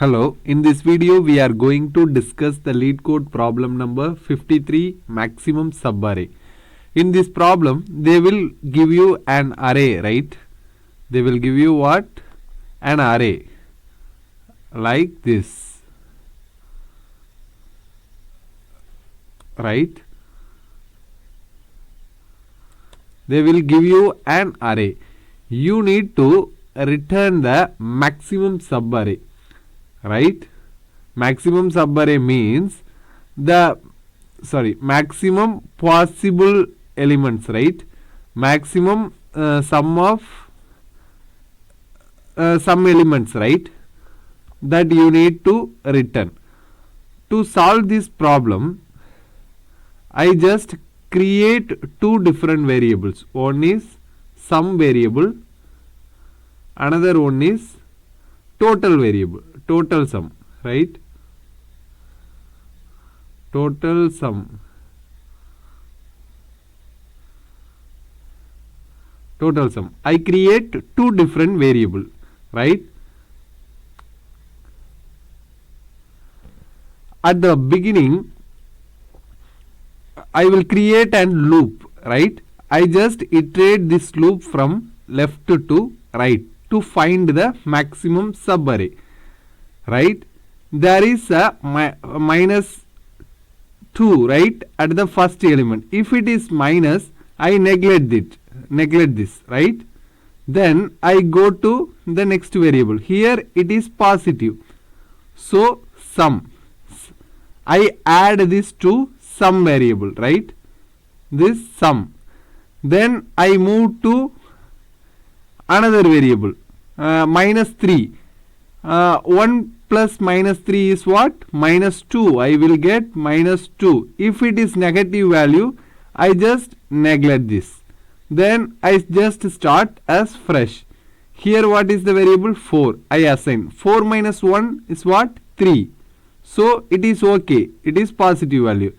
Hello, in this video we are going to discuss the Leetcode problem number 53, maximum subarray. In this problem they will give you an array, right? They will give you what? An array like this, right? They will give you an array. You need to return the maximum subarray. Right? Maximum subarray means maximum possible elements, right? Maximum sum of some elements, right? That you need to return. To solve this problem, I just create two different variables. One is sum variable, another one is total variable. Total sum, right? Total sum. Total sum. I create two different variables, right? At the beginning, I will create a loop, right? I just iterate this loop from left to right to find the maximum subarray. Right, there is a minus 2, right, at the first element. If it is minus, I neglect this, right? Then I go to the next variable. Here it is positive, so sum. I add this to sum variable, right? This sum. Then I move to another variable, minus 3. 1 plus minus 3 is what? Minus 2. I will get minus 2. If it is negative value, I just neglect this. Then I just start as fresh. Here what is the variable? 4. I assign. 4 minus 1 is what? 3. So it is okay. It is positive value.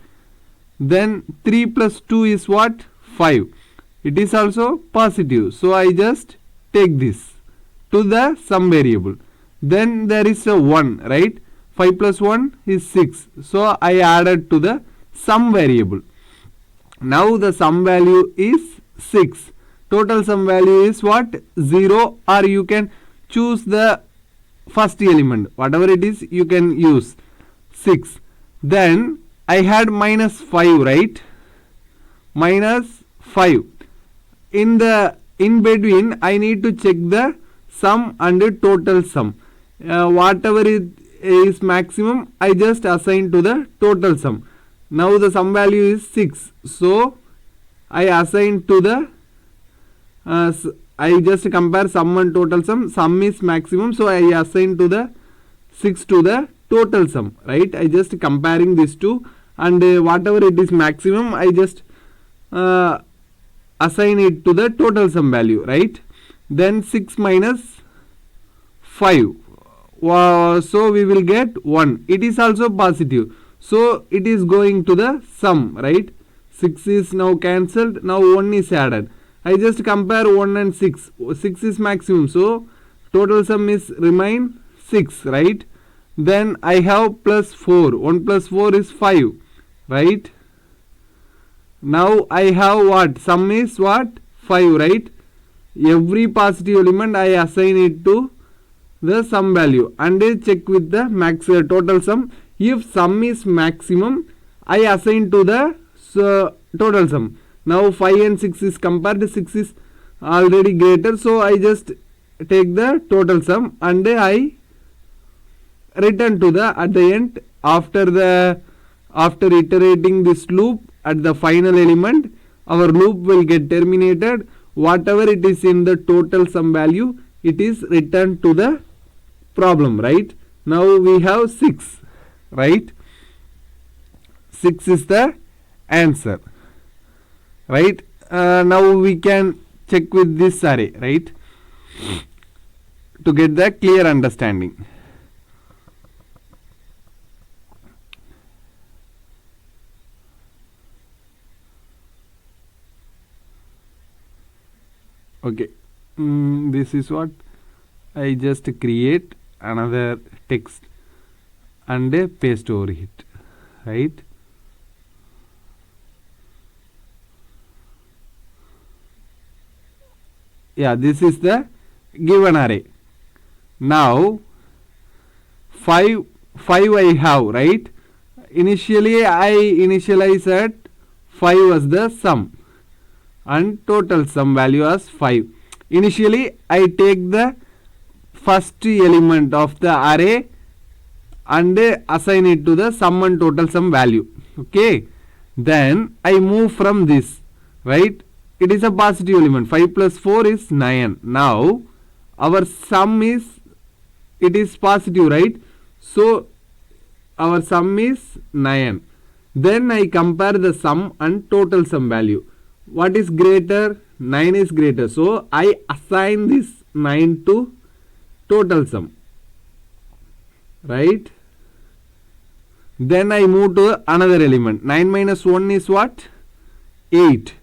Then 3 plus 2 is what? 5. It is also positive. So I just take this to the sum variable. Then there is a 1, right? 5 plus 1 is 6. So I added to the sum variable. Now the sum value is 6. Total sum value is what? 0, or you can choose the first element. Whatever it is, you can use 6. Then I had minus 5, right? Minus 5. In between, I need to check the sum and the total sum. Whatever is maximum, I just assign to the total sum. Now the sum value is 6. So I assign to the I just compare sum and total sum. Sum is maximum, so I assign to the 6 to the total sum, right? I just comparing these two, and whatever it is maximum, I just assign it to the total sum value, right? Then 6 minus 5. So we will get 1. It is also positive. So it is going to the sum, right? 6 is now cancelled. Now 1 is added. I just compare 1 and 6. 6 is maximum. So total sum is remain 6, right? Then I have plus 4. 1 plus 4 is 5, right? Now I have what? Sum is what? 5, right? Every positive element I assign it to the sum value and check with the total sum. If sum is maximum, I assign to the total sum. Now 5 and 6 is compared. 6 is already greater, so I just take the total sum and I return to the at the end after iterating this loop at the final element. Our loop will get terminated. Whatever it is in the total sum value, it is returned to the problem, right? Now we have 6, right? 6 is the answer, right? Now we can check with this array, right, to get the clear understanding. Okay, this is what I just create another text and paste over it, right? Yeah, this is the given array. Now 5 I have, right? Initially I initialize at 5 was the sum and total sum value as 5. Initially I take the first element of the array and assign it to the sum and total sum value. Okay, then I move from this, right? It is a positive element. 5 plus 4 is 9. Now our sum is, it is positive, right? So our sum is 9. Then I compare the sum and total sum value. What is greater? 9 is greater. So I assign this 9 to total sum, right? Then I move to another element. 9 minus 1 is what? 8.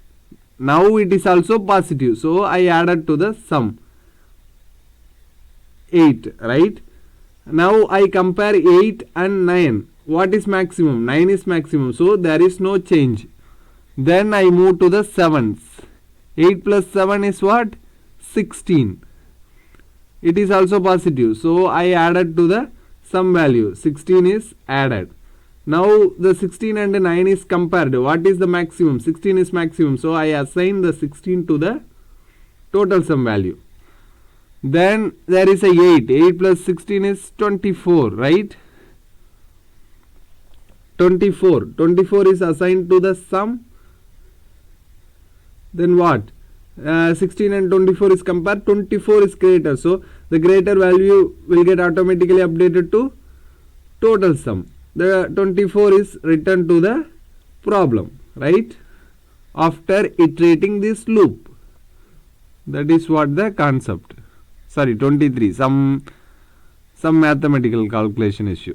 Now it is also positive. So I added to the sum 8, right? Now I compare 8 and 9. What is maximum? 9 is maximum. So there is no change. Then I move to the 7s. 8 plus 7 is what? 16. It is also positive. So I added to the sum value. 16 is added. Now the 16 and 9 is compared. What is the maximum? 16 is maximum. So I assign the 16 to the total sum value. Then there is a 8. 8 plus 16 is 24, right? 24. 24 is assigned to the sum. Then what? 16 and 24 is compared. 24 is greater. So the greater value will get automatically updated to total sum. The 24 is returned to the problem, right? After iterating this loop. That is what the concept. Sorry, 23. Some mathematical calculation issue.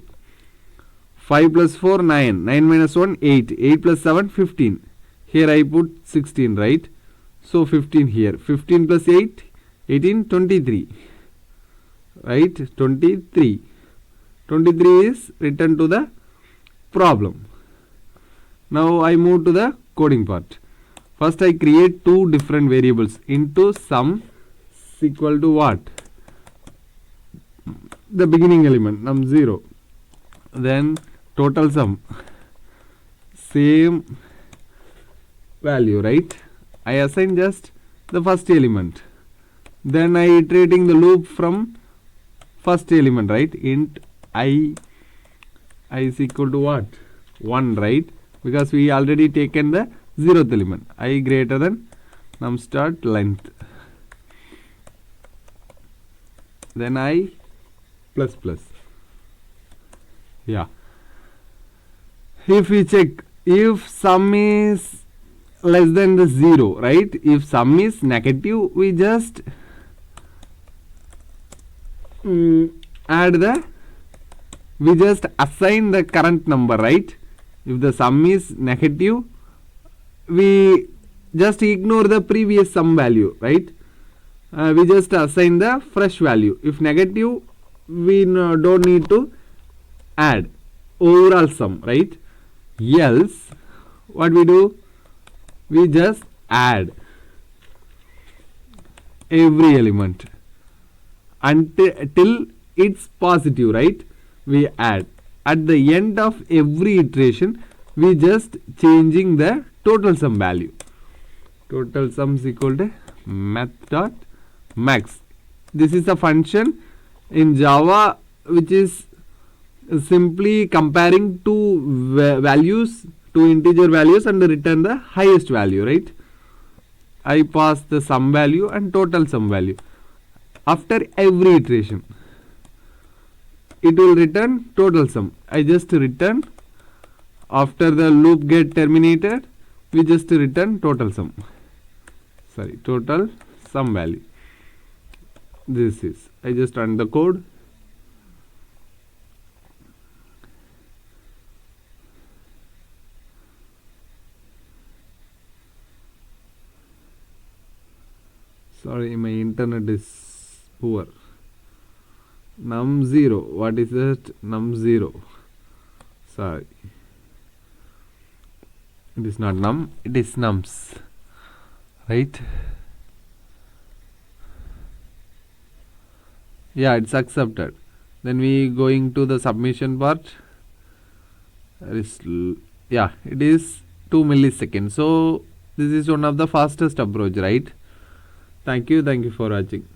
5 plus 4, 9. 9 minus 1, 8. 8 plus 7, 15. Here I put 16, right? So 15 here. 15 plus 8, 18, 23. Right? 23. 23 is returned to the problem. Now I move to the coding part. First I create two different variables. Into sum is equal to what? The beginning element, num0. Then total sum. Same value, right? I assign just the first element. Then I iterating the loop from first element, right? Int I is equal to what? 1, right? Because we already taken the 0th element. I greater than num start length. Then I plus plus. Yeah. If we check, if sum is less than the 0, right? If sum is negative, we just we just assign the current number, right? If the sum is negative, we just ignore the previous sum value, right? We just assign the fresh value. If negative, we don't need to add overall sum, right? Else, what we do? We just add every element until it's positive, right? We add. At the end of every iteration, we just changing the total sum value. Total sum is equal to math.max. This is a function in Java which is simply comparing two values, two integer values, and return the highest value, right? I pass the sum value and total sum value. After every iteration, it will return total sum. I just return, after the loop get terminated, we just return total sum. Sorry, total sum value. This is, I just run the code. Sorry, my internet is poor. Num0. What is that? Num0. sorry, it is not num, it is nums, right? Yeah, it's accepted. Then we going to the submission part. Yeah, it is 2 milliseconds. So this is one of the fastest approach, right? Thank you for watching.